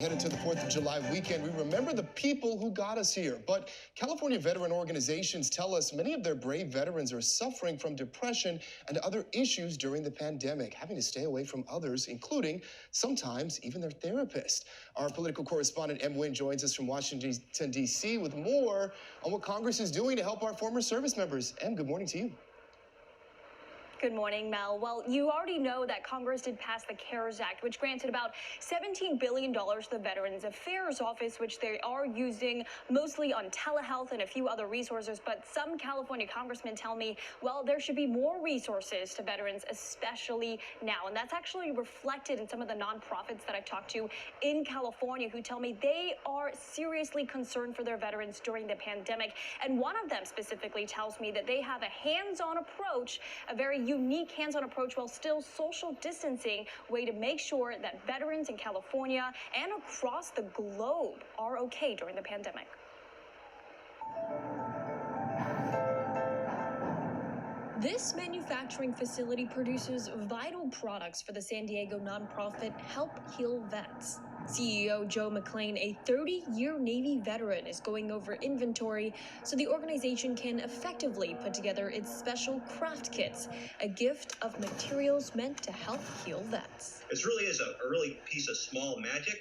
Headed to the 4th of July weekend, we remember the people who got us here. But California veteran organizations tell us many of their brave veterans are suffering from depression and other issues during the pandemic, having to stay away from others, including sometimes even their therapist. Our political correspondent, Em Nguyen, joins us from Washington, D.C. with more on what Congress is doing to help our former service members. Em, good morning to you. Good morning, Mel. Well, you already know that Congress did pass the CARES Act, which granted about $17 billion to the Veterans Affairs Office, which they are using mostly on telehealth and a few other resources. But some California congressmen tell me, well, there should be more resources to veterans, especially now. And that's actually reflected in some of the nonprofits that I've talked to in California who tell me they are seriously concerned for their veterans during the pandemic. And one of them specifically tells me that they have a hands-on approach, a very unique hands-on approach while still social distancing way to make sure that veterans in California and across the globe are okay during the pandemic. This manufacturing facility produces vital products for the San Diego nonprofit Help Heal Vets. CEO Joe McClain, a 30-year Navy veteran, is going over inventory so the organization can effectively put together its special craft kits, a gift of materials meant to help heal vets. This really is a really piece of small magic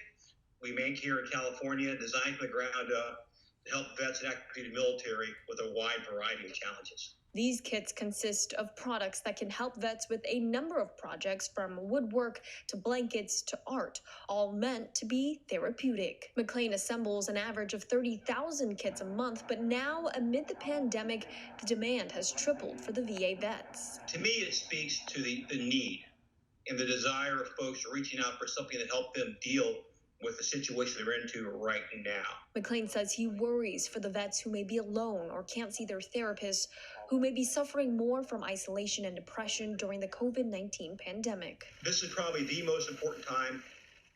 we make here in California, designed from the ground up to help vets and active duty military with a wide variety of challenges. These kits consist of products that can help vets with a number of projects, from woodwork to blankets to art, all meant to be therapeutic. McClain assembles an average of 30,000 kits a month, but now, amid the pandemic, the demand has tripled for the VA vets. To me, it speaks to the need and the desire of folks reaching out for something to help them deal with the situation they're into right now. McClain says he worries for the vets who may be alone or can't see their therapists, who may be suffering more from isolation and depression during the COVID-19 pandemic. This is probably the most important time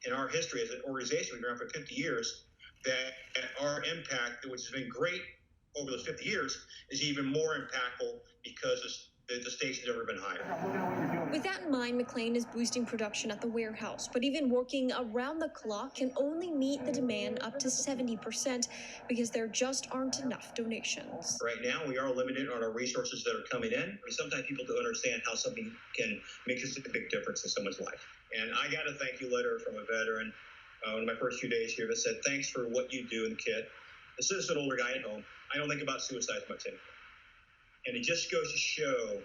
in our history as an organization. We've been around for 50 years, that our impact, which has been great over those 50 years, is even more impactful because the station's never been higher. With that in mind, McClain is boosting production at the warehouse, but even working around the clock can only meet the demand up to 70% because there just aren't enough donations. Right now, we are limited on our resources that are coming in. Sometimes people don't understand how something can make such a big difference in someone's life. And I got a thank you letter from a veteran in my first few days here that said, "Thanks for what you do in the kit." This is an older guy at home. I don't think about suicide much anymore. And it just goes to show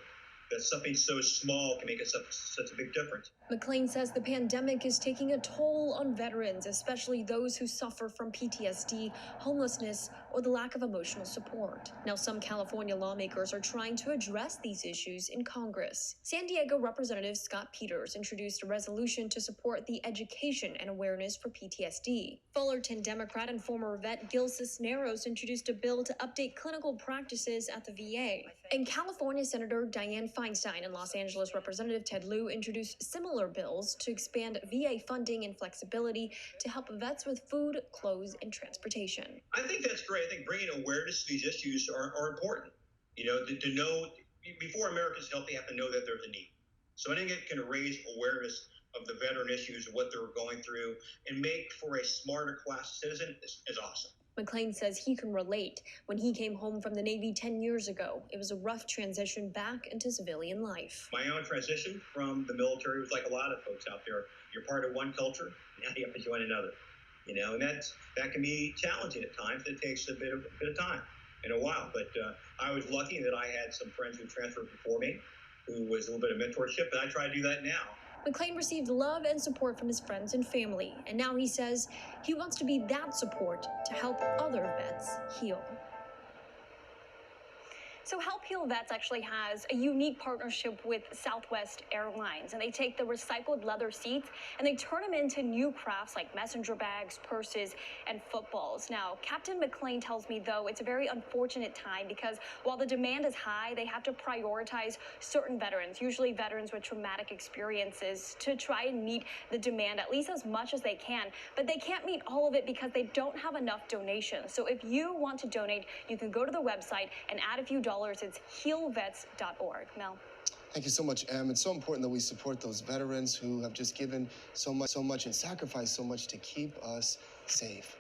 that something so small can make such a big difference. McClain says the pandemic is taking a toll on veterans, especially those who suffer from PTSD, homelessness, or the lack of emotional support. Now, some California lawmakers are trying to address these issues in Congress. San Diego Representative Scott Peters introduced a resolution to support the education and awareness for PTSD. Fullerton Democrat and former vet Gil Cisneros introduced a bill to update clinical practices at the VA. And California Senator Dianne Feinstein and Los Angeles Representative Ted Lieu introduced similar bills to expand VA funding and flexibility to help vets with food, clothes, and transportation. I think that's great. I think bringing awareness to these issues are important. You know, to know before Americans help, they have to know that there's a need. So I think it can raise awareness of the veteran issues, of what they're going through, and make for a smarter class citizen is awesome. McClain says he can relate. When he came home from the Navy 10 years ago, it was a rough transition back into civilian life. My own transition from the military was like a lot of folks out there. You're part of one culture, now you have to join another. You know, and that can be challenging at times. It takes a bit of time and a while. But I was lucky that I had some friends who transferred before me, who was a little bit of mentorship, and I try to do that now. McClain received love and support from his friends and family, and now he says he wants to be that support to help other vets heal. So Help Heal Vets actually has a unique partnership with Southwest Airlines, and they take the recycled leather seats and they turn them into new crafts like messenger bags, purses, and footballs. Now, Captain McClain tells me, though, it's a very unfortunate time because while the demand is high, they have to prioritize certain veterans, usually veterans with traumatic experiences, to try and meet the demand at least as much as they can. But they can't meet all of it because they don't have enough donations. So if you want to donate, you can go to the website and add a few dollars. It's healvets.org. Mel. Thank you so much, Em. It's so important that we support those veterans who have just given so much and sacrificed so much to keep us safe.